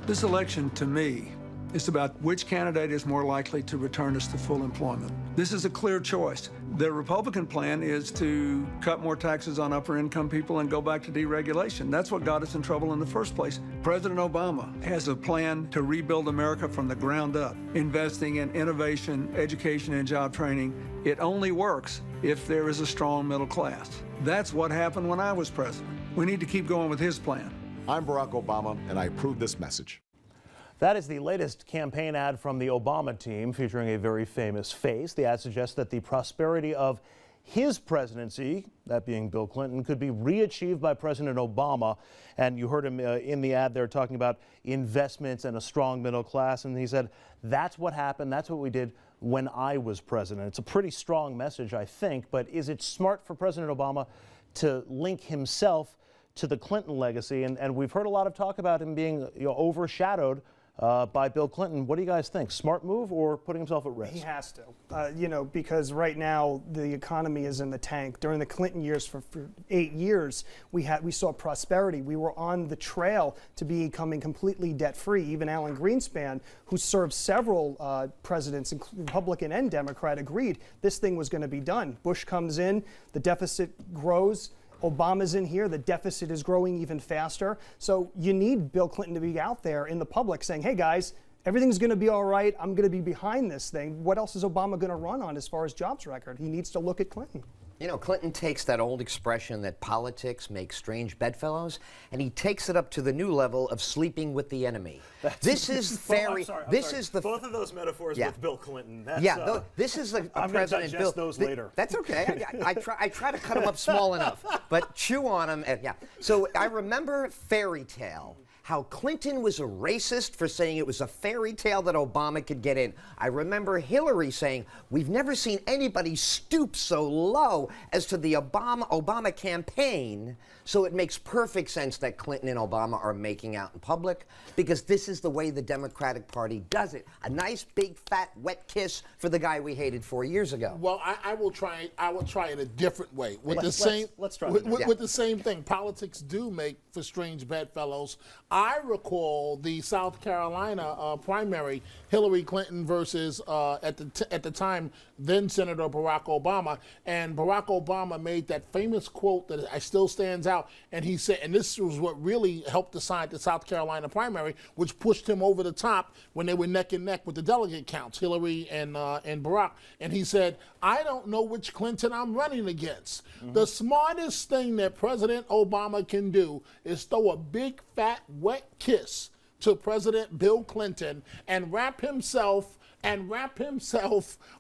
This election, to me, is about which candidate is more likely to return us to full employment. This is a clear choice. The Republican plan is to cut more taxes on upper-income people and go back to deregulation. That's what got us in trouble in the first place. President Obama has a plan to rebuild America from the ground up, investing in innovation, education, and job training. It only works if there is a strong middle class. That's what happened when I was president. We need to keep going with his plan. I'm Barack Obama, and I approve this message. That is the latest campaign ad from the Obama team featuring a very famous face. The ad suggests that the prosperity of his presidency, that being Bill Clinton, could be re-achieved by President Obama. And you heard him in the ad there talking about investments and a strong middle class. And he said, that's what happened. That's what we did when I was president. It's a pretty strong message, I think. But is it smart for President Obama to link himself to the Clinton legacy? And we've heard a lot of talk about him being overshadowed by Bill Clinton. What do you guys think? Smart move or putting himself at risk? He has to, because right now the economy is in the tank. During the Clinton years, for 8 years, we saw prosperity. We were on the trail to becoming completely debt-free. Even Alan Greenspan, who served several presidents, Republican and Democrat, agreed this thing was going to be done. Bush comes in, the deficit grows. Obama's in here, the deficit is growing even faster. So you need Bill Clinton to be out there in the public saying, hey guys, everything's going to be all right. I'm going to be behind this thing. What else is Obama going to run on as far as jobs record? He needs to look at Clinton. You know, Clinton takes that old expression that politics makes strange bedfellows, and he takes it up to the new level of sleeping with the enemy. This is very. This is the both of those metaphors with Bill Clinton. That's, this is a I'm President digest Bill. Those later. That's okay. I try to cut them up small enough, but chew on them. And, So I remember fairy tale. How Clinton was a racist for saying it was a fairy tale that Obama could get in. I remember Hillary saying, we've never seen anybody stoop so low as to the Obama campaign. So it makes perfect sense that Clinton and Obama are making out in public, because this is the way the Democratic Party does it. A nice, big, fat, wet kiss for the guy we hated 4 years ago. Well, I will try it a different way. With the same thing. Politics do make for strange bedfellows. I recall the South Carolina primary, Hillary Clinton versus at the time then Senator Barack Obama, and Barack Obama made that famous quote that still stands out, and he said, and this was what really helped decide the South Carolina primary, which pushed him over the top when they were neck and neck with the delegate counts, Hillary and Barack, and he said, I don't know which Clinton I'm running against. The smartest thing that President Obama can do is throw a big fat wet kiss to President Bill Clinton and wrap himself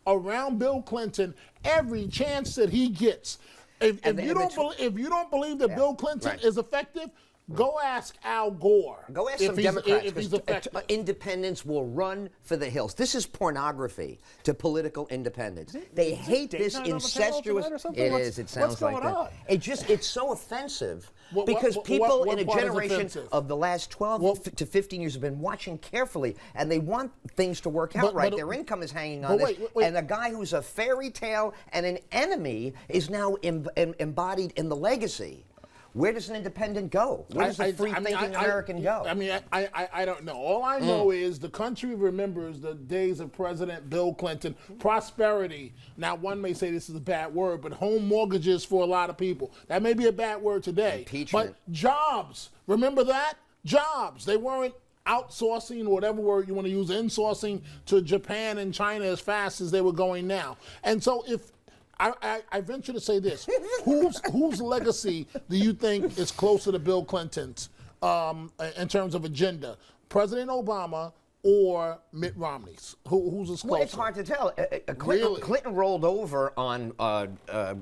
around Bill Clinton every chance that he gets. If you don't believe that Bill Clinton is effective, go ask Al Gore. Go ask some Democrats. If he's effective. Independents will run for the hills. This is pornography to political independents. They hate this incestuous. It is. It sounds like that. It's so offensive because people in a generation of the last 12 to 15 years have been watching carefully, and they want things to work out right. Their income is hanging on this, and a guy who's a fairy tale and an enemy is now embodied in the legacy. Where does an independent go? Where does a free-thinking American go? I don't know. All I know is the country remembers the days of President Bill Clinton. Prosperity. Now, one may say this is a bad word, but home mortgages for a lot of people. That may be a bad word today. Impeachment. But jobs. Remember that? Jobs. They weren't outsourcing, whatever word you want to use, insourcing to Japan and China as fast as they were going now. And so if I venture to say this: whose legacy do you think is closer to Bill Clinton's in terms of agenda? President Obama or Mitt Romney's? Who's closer? Well, it's hard to tell. Clinton rolled over on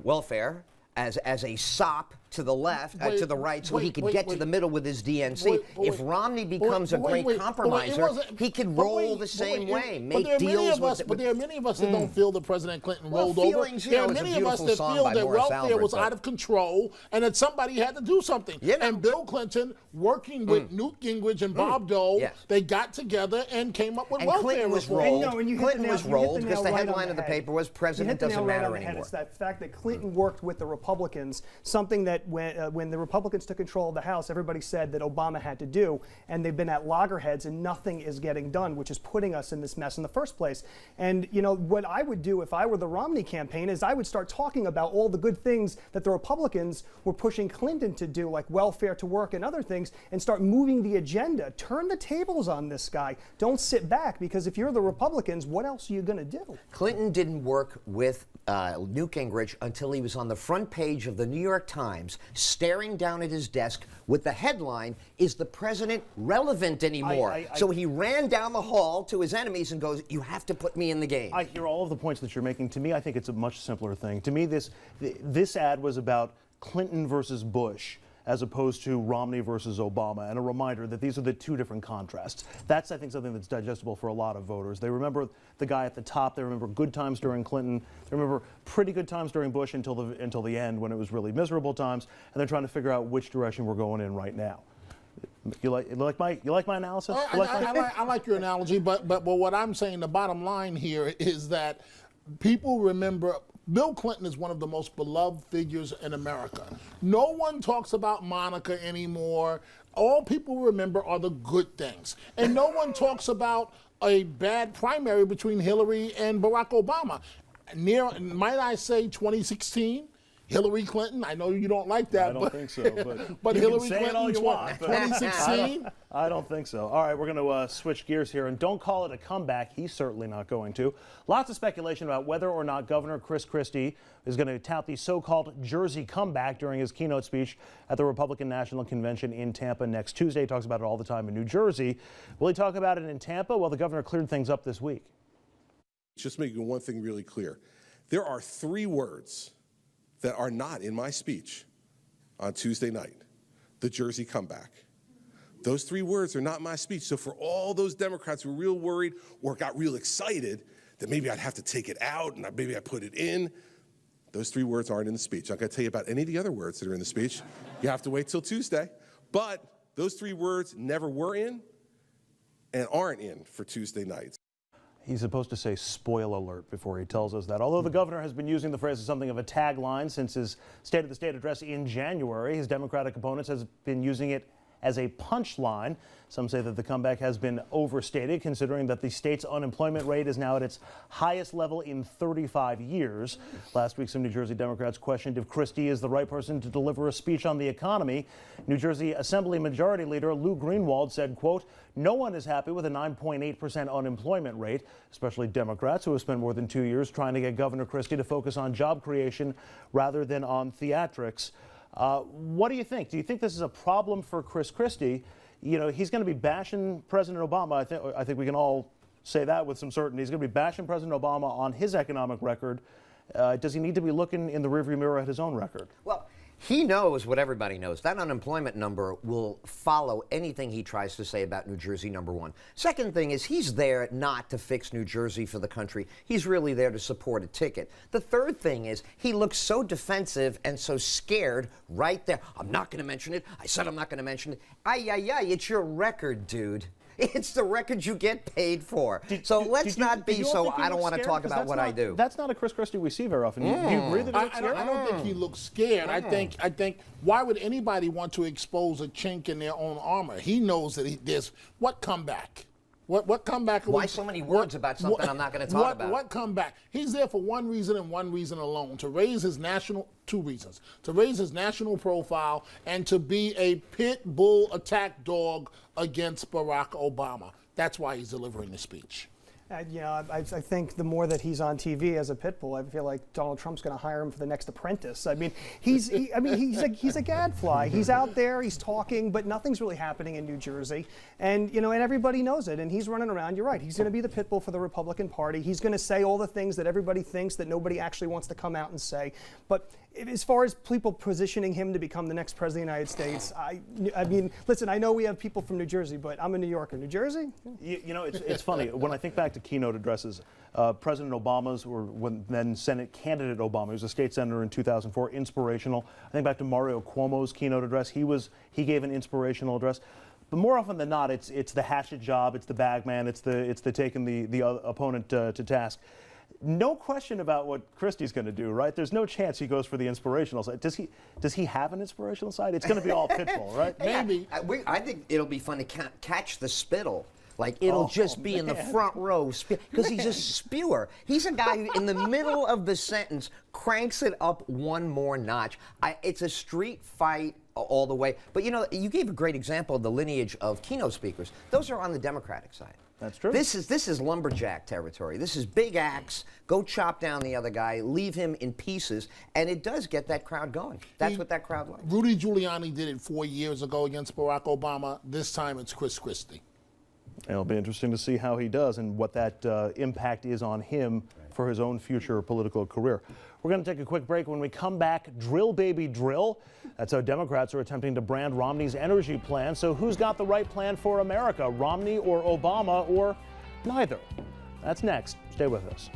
welfare as a sop to the left, to the right, so he could get to the middle with his DNC. If Romney becomes a great compromiser, he could roll the same way, make deals with. But there are many of us that don't feel that President Clinton rolled over. There are many of us that feel that welfare was out of control and that somebody had to do something. And Bill Clinton, working with Newt Gingrich and Bob Dole, they got together and came up with welfare reform. Clinton was rolled because the headline of the paper was "President doesn't matter anymore." It's that fact that Clinton worked with the Republicans, something that when the Republicans took control of the House, everybody said that Obama had to do, and they've been at loggerheads and nothing is getting done, which is putting us in this mess in the first place. And what I would do if I were the Romney campaign is I would start talking about all the good things that the Republicans were pushing Clinton to do, like welfare to work and other things, and start moving the agenda. Turn the tables on this guy. Don't sit back, because if you're the Republicans, what else are you going to do? Clinton didn't work with Newt Gingrich until he was on the front page of the New York Times, staring down at his desk with the headline, "Is the president relevant anymore?" So he ran down the hall to his enemies and goes, "You have to put me in the game." I hear all of the points that you're making. To me, I think it's a much simpler thing. To me, this ad was about Clinton versus Bush, as opposed to Romney versus Obama, and a reminder that these are the two different contrasts. That's, I think, something that's digestible for a lot of voters. They remember the guy at the top. They remember good times during Clinton. They remember pretty good times during Bush until the end, when it was really miserable times, and they're trying to figure out which direction we're going in right now. You like my analysis? I like your analogy, but what I'm saying, the bottom line here is that people remember Bill Clinton is one of the most beloved figures in America. No one talks about Monica anymore. All people remember are the good things. And no one talks about a bad primary between Hillary and Barack Obama. Might I say 2016? Hillary Clinton, I know you don't like that. I don't think so. But you Hillary can say Clinton, it all you want, 2016? I don't think so. All right, we're going to switch gears here, and don't call it a comeback. He's certainly not going to. Lots of speculation about whether or not Governor Chris Christie is going to tout the so-called Jersey comeback during his keynote speech at the Republican National Convention in Tampa next Tuesday. He talks about it all the time in New Jersey. Will he talk about it in Tampa? Well, the governor cleared things up this week. Just making one thing really clear. There are 3 words that are not in my speech on Tuesday night: the Jersey comeback. Those 3 words are not my speech. So for all those Democrats who were real worried or got real excited that maybe I'd have to take it out and maybe I put it in, those 3 words aren't in the speech. I'm not going to tell you about any of the other words that are in the speech. You have to wait till Tuesday. But those 3 words never were in and aren't in for Tuesday nights. He's supposed to say "spoil alert" before he tells us that. Although the governor has been using the phrase as something of a tagline since his State of the State address in January, his Democratic opponents has been using it as a punchline. Some say that the comeback has been overstated, considering that the state's unemployment rate is now at its highest level in 35 years. Last week, some New Jersey Democrats questioned if Christie is the right person to deliver a speech on the economy. New Jersey Assembly Majority Leader Lou Greenwald said, quote, "No one is happy with a 9.8% unemployment rate, especially Democrats who have spent more than 2 years trying to get Governor Christie to focus on job creation rather than on theatrics." What do you think? Do you think this is a problem for Chris Christie? You know, he's going to be bashing President Obama. I think we can all say that with some certainty. He's going to be bashing President Obama on his economic record. Does he need to be looking in the rearview mirror at his own record? Well, he knows what everybody knows. That unemployment number will follow anything he tries to say about New Jersey, number one. Second thing is, he's there not to fix New Jersey for the country. He's really there to support a ticket. The third thing is, he looks so defensive and so scared right there. I'm not going to mention it. I said I'm not going to mention it. It's your record, dude. It's the record you get paid for. Let's not be so I don't want to talk about what I do. That's not a Chris Christie we see very often. Do you agree that he looks scared? I don't think he looks scared. I think why would anybody want to expose a chink in their own armor? He knows that there's what comeback. What comeback? Why so many words about something I'm not going to talk about? What comeback? He's there for one reason and one reason alone: to raise his two reasons, to raise his national profile and to be a pit bull attack dog against Barack Obama. That's why he's delivering the speech. I think the more that he's on TV as a pit bull, I feel like Donald Trump's going to hire him for the next Apprentice. I mean, he's a gadfly. He's out there, he's talking, but nothing's really happening in New Jersey, and and everybody knows it. And he's running around. You're right. He's going to be the pit bull for the Republican Party. He's going to say all the things that everybody thinks that nobody actually wants to come out and say. But as far as people positioning him to become the next president of the United States, I mean, listen, I know we have people from New Jersey, but I'm a New Yorker. New Jersey? It's funny. When I think back to keynote addresses, President Obama's, or then Senate candidate Obama, who was a state senator in 2004, inspirational. I think back to Mario Cuomo's keynote address. He gave an inspirational address. But more often than not, it's the hatchet job, it's the bag man, it's the taking the opponent to task. no question about what Christie's going to do, right? There's no chance he goes for the inspirational side. Does he have an inspirational side? It's going to be all Pitbull, right? Maybe. I think it'll be fun to catch the spittle. Like, it'll just be in the front row, because he's a spewer. He's a guy who, in the middle of the sentence, cranks it up one more notch. It's a street fight all the way. But, you know, you gave a great example of the lineage of keynote speakers. Those are on the Democratic side. That's true. This is lumberjack territory. This is big axe, go chop down the other guy, leave him in pieces, and it does get that crowd going. That's what that crowd likes. Rudy Giuliani did it 4 years ago against Barack Obama. This time it's Chris Christie. It'll be interesting to see how he does and what that impact is on him for his own future political career. We're going to take a quick break. When we come back, drill, baby, drill. That's how Democrats are attempting to brand Romney's energy plan. So who's got the right plan for America, Romney or Obama, or neither? That's next. Stay with us.